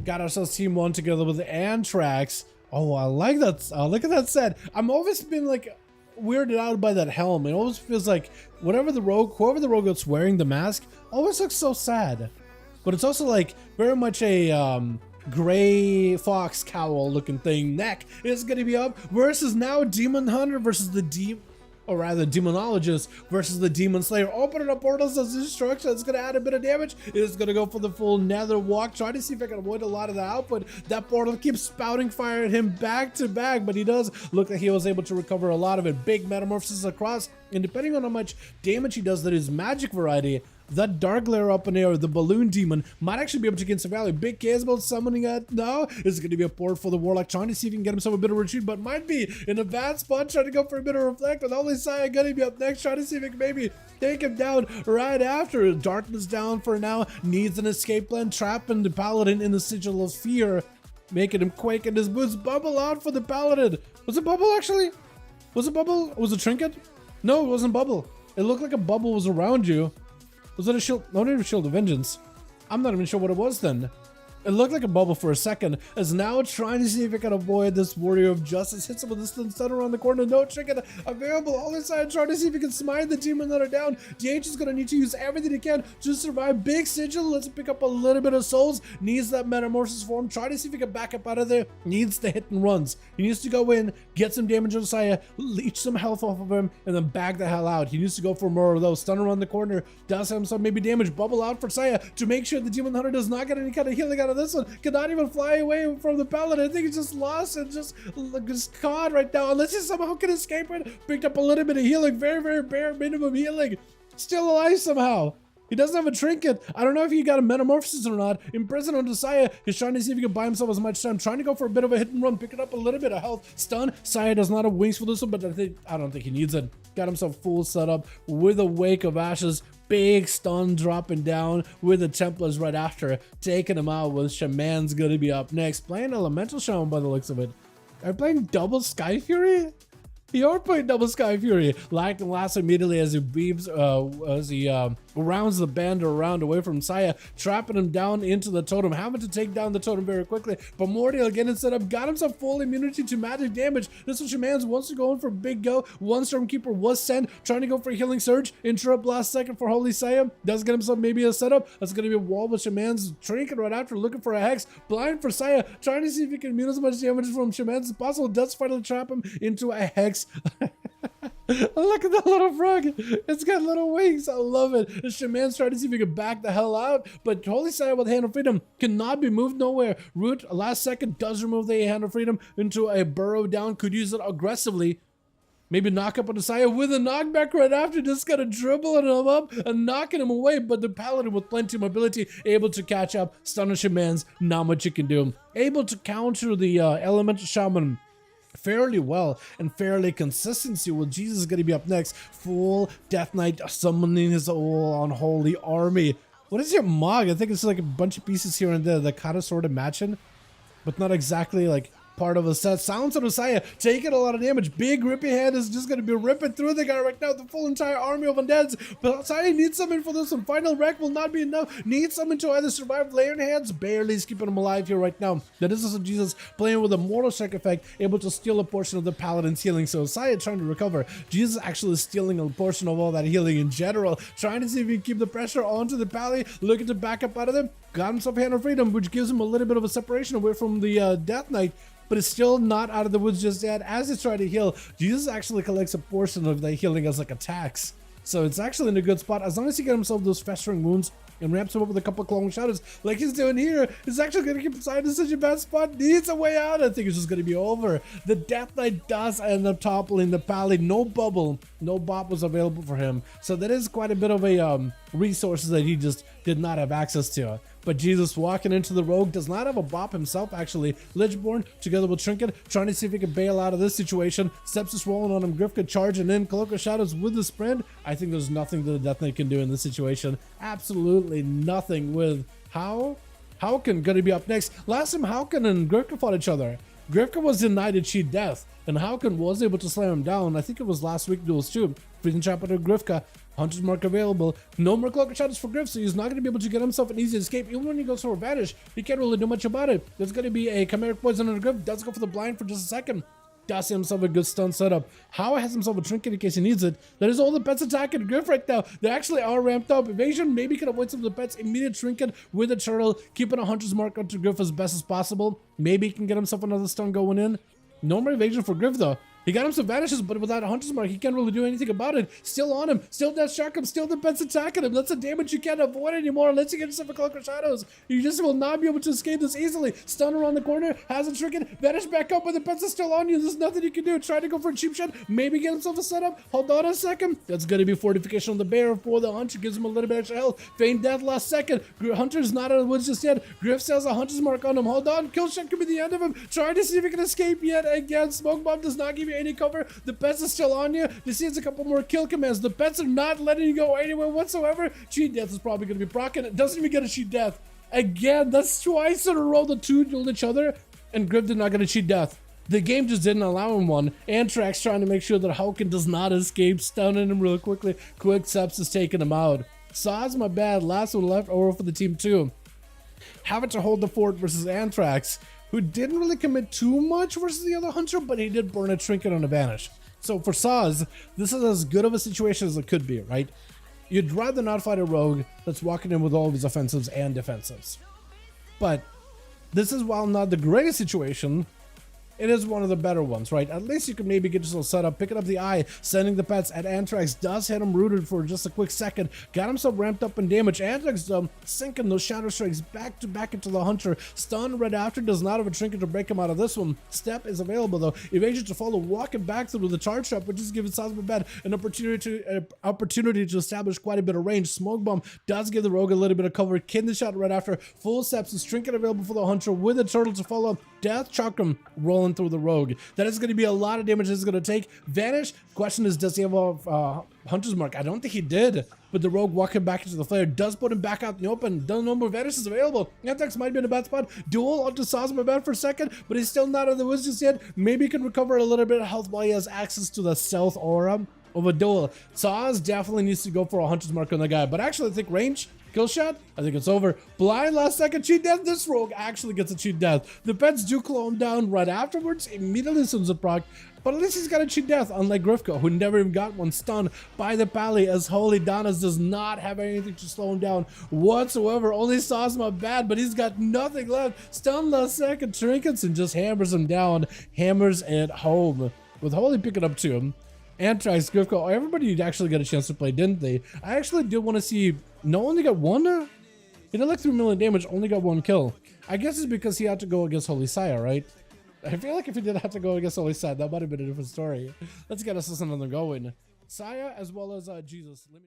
Got ourselves team 1 together with Anthrax. Oh, I like that. Look at that set. I'm always been like weirded out by that helm. It always feels like whoever the rogue that's wearing the mask always looks so sad. But it's also like very much a gray fox cowl looking thing. Neck is going to be up versus now Demon Hunter versus the Demonologist versus the Demon Slayer. Opening up portals as destruction. It's going to add a bit of damage. It's going to go for the full Nether Walk. Try to see if I can avoid a lot of the output. That portal keeps spouting fire at him back to back, but he does look like he was able to recover a lot of it. Big metamorphosis across, and depending on how much damage he does, that is magic variety. That dark layer up in air, the balloon demon, might actually be able to gain some value. Big Casebolt summoning it now. Is going to be a port for the Warlock, trying to see if he can get himself a bit of retreat, but might be in a bad spot, trying to go for a bit of reflect. With only Saya going to be up next, trying to see if he can maybe take him down right after. Darkness down for now, needs an escape plan, trapping the Paladin in the sigil of fear, making him quake in his boots. Bubble out for the Paladin. Was it Bubble actually? Was it Bubble? Was it Trinket? No, it wasn't Bubble. It looked like a bubble was around you. Was it a shield? No, not even Shield of Vengeance. I'm not even sure what it was then. It looked like a bubble for a second, as now trying to see if it can avoid this Warrior of Justice. Hits him with a stun around the corner. No trinket available. All inside, trying to see if he can smite the Demon Hunter down. DH is going to need to use everything he can to survive. Big sigil. Let's pick up a little bit of souls. Needs that metamorphosis form. Try to see if he can back up out of there. Needs the hit and runs. He needs to go in, get some damage on Saya, leech some health off of him, and then back the hell out. He needs to go for more of those. Stun around the corner. Does have some maybe damage. Bubble out for Saya to make sure the Demon Hunter does not get any kind of healing out of this one. Cannot even fly away from the Paladin. I think he's just lost and just caught right now. Unless he somehow can escape it. Picked up a little bit of healing. Very, very bare minimum healing. Still alive somehow. He doesn't have a trinket. I don't know if he got a metamorphosis or not. Imprisoned on Saya. He's trying to see if he can buy himself as much time. Trying to go for a bit of a hit and run. Picking up a little bit of health. Stun. Saya does not have wings for this one, but I don't think he needs it. Got himself full setup with a Wake of Ashes. Big stun dropping down with the Templars right after. Taking him out with Shaman's gonna be up next. Playing Elemental Shaman by the looks of it. Are you playing double Sky Fury? You're playing double Sky Fury. Like the last immediately as he beeps, rounds the band around away from Saya, trapping him down into the totem, having to take down the totem very quickly. But Mordial getting set up, got himself full immunity to magic damage. This one Shamans wants to go in for a big go. One Stormkeeper was sent, trying to go for a healing surge. Interrupt last second for Holy Saya. Does get himself maybe a setup. That's going to be a wall with Shaman's trinket right after, looking for a hex. Blind for Saya, trying to see if he can immune as much damage from Shaman's as possible. Does finally trap him into a hex. Look at that little frog. It's got little wings. I love it. The Shaman's trying to see if he can back the hell out, but Holy Saya with Hand of Freedom cannot be moved nowhere. Root, last second, does remove the Hand of Freedom into a burrow down. Could use it aggressively. Maybe knock up on the Saya with a knockback right after. Just gotta dribble him up and knocking him away. But the Paladin with plenty of mobility, able to catch up. Stun the Shamans, not much you can do. Able to counter the Elemental Shaman fairly well and fairly consistency. Well, Jesus is going to be up next. Full Death Knight summoning his whole unholy army. What is your Mog? I think it's like a bunch of pieces here and there that kind of sort of matching, but not exactly like part of a set. Silence of Saya taking a lot of damage. Big rippy hand is just going to be ripping through the guy right now. The full entire army of undeads. But Saya needs something for this one. Final wreck will not be enough. Needs something to either survive. Layering hands barely is keeping him alive here right now. That is also Jesus playing with a Mortal Strike effect, able to steal a portion of the Paladin's healing. So Saya trying to recover. Jesus actually stealing a portion of all that healing in general. Trying to see if he can keep the pressure onto the Pally. Looking to back up out of them. Got himself Hand of Freedom, which gives him a little bit of a separation away from the Death Knight. But it's still not out of the woods just yet. As he's trying to heal, Jesus actually collects a portion of the healing as like a tax. So it's actually in a good spot. As long as he gets himself those festering wounds and ramps him up with a couple of clone shadows like he's doing here, it's actually going to keep Poseidon in such a bad spot. Needs a way out. I think it's just going to be over. The Death Knight does end up toppling the Pally. No bubble, no bop was available for him. So that is quite a bit of a resources that he just did not have access to. But Jesus walking into the rogue does not have a bop himself, actually. Lichborn together with Trinket, trying to see if he can bail out of this situation. Steps is rolling on him. Grifka charging in. Cloak of Shadows with the sprint. I think there's nothing that the Death Knight can do in this situation. Absolutely nothing with Hauken going to be up next. Last time Hauken and Grifka fought each other, Grifka was denied a cheat death, and Hauken was able to slam him down. I think it was last week duels too. Freezing chapter Grifka, Hunter's Mark available. No more Cloak Shadows for Griff, so he's not going to be able to get himself an easy escape. Even when he goes for a Vanish, he can't really do much about it. There's going to be a Chimeric Poison on the Griff. Does go for the blind for just a second. Does himself a good stun setup. How has himself a trinket in case he needs it. That is all the pets attacking Griff right now. They actually are ramped up. Evasion maybe can avoid some of the pets. Immediate trinket with a turtle. Keeping a Hunter's Mark onto Griff as best as possible. Maybe he can get himself another stun going in. No more evasion for Griff though. He got him some vanishes, but without a Hunter's Mark, he can't really do anything about it. Still on him, still Death Shock him, still the pets attacking him. That's a damage you can't avoid anymore unless you get yourself a Cloak of Shadows. You just will not be able to escape this easily. Stun around the corner, has a trinket, vanish back up, but the pets are still on you. There's nothing you can do. Try to go for a cheap shot, maybe get himself a setup. Hold on a second. That's going to be fortification on the bear for the Hunter. Gives him a little bit extra health. Feign death last second. Hunter's not out of the woods just yet. Griff has a Hunter's Mark on him. Hold on. Kill shot could be the end of him. Trying to see if he can escape yet again. Smoke Bomb does not give you any cover. The pets are still on you. This is a couple more kill commands. The pets are not letting you go anywhere whatsoever. Cheat death is probably going to be proccing. It doesn't even get a cheat death. Again, that's twice in a row the two dueled each other, and Griff did not get a cheat death. The game just didn't allow him one. Antrax trying to make sure that Hauken does not escape, stunning him real quickly. Quick Seps is taking him out. Saw's my bad. Last one left over for the team too. Having to hold the fort versus Antrax, who didn't really commit too much versus the other Hunter, but he did burn a trinket on a vanish. So for Saz, this is as good of a situation as it could be, right? You'd rather not fight a rogue that's walking in with all of his offensives and defensives. But this is, while not the greatest situation, it is one of the better ones, right? At least you can maybe get yourself set up, picking up the eye, sending the pets at Antrax. Does hit him rooted for just a quick second. Got himself ramped up in damage. Antrax sinking those Shadow Strikes back to back into the Hunter. Stun right after. Does not have a trinket to break him out of this one. Step is available though. Evasion to follow. Walking back through the charge trap, which is giving Sazababad an opportunity to establish quite a bit of range. Smoke Bomb does give the rogue a little bit of cover. Kidney Shot right after. Full Steps is trinket available for the Hunter with a turtle to follow. Death Chakram rolling through the rogue. That is going to be a lot of damage. It's going to take. Vanish. Question is, does he have a Hunter's Mark? I don't think he did. But the rogue walking back into the flare does put him back out in the open. No more vanishes available. Antrax might be in a bad spot. Duel onto Sazababad for a second, but he's still not out of the woods just yet. Maybe he can recover a little bit of health while he has access to the stealth aura of a duel. Saz definitely needs to go for a Hunter's Mark on the guy, but actually I think range, kill shot, I think it's over. Blind last second cheat death. This rogue actually gets a cheat death. The pets do claw him down right afterwards, immediately as soon as it proc, but at least he's got a cheat death, unlike Grifka, who never even got one. Stunned by the Pally, as Holy Donas does not have anything to slow him down whatsoever. Only Sazma bad, but he's got nothing left. Stun last second, trinkets, and just hammers him down. Hammers it home. With Holy picking up to him. Antrax, Grifka, everybody actually got a chance to play, didn't they? I actually did want to see. No, only got one? He did like 3 million damage, only got 1 kill. I guess it's because he had to go against Holy Sire, right? I feel like if he did have to go against Holy Sire, that might have been a different story. Let's get us another going. Sire as well as Jesus.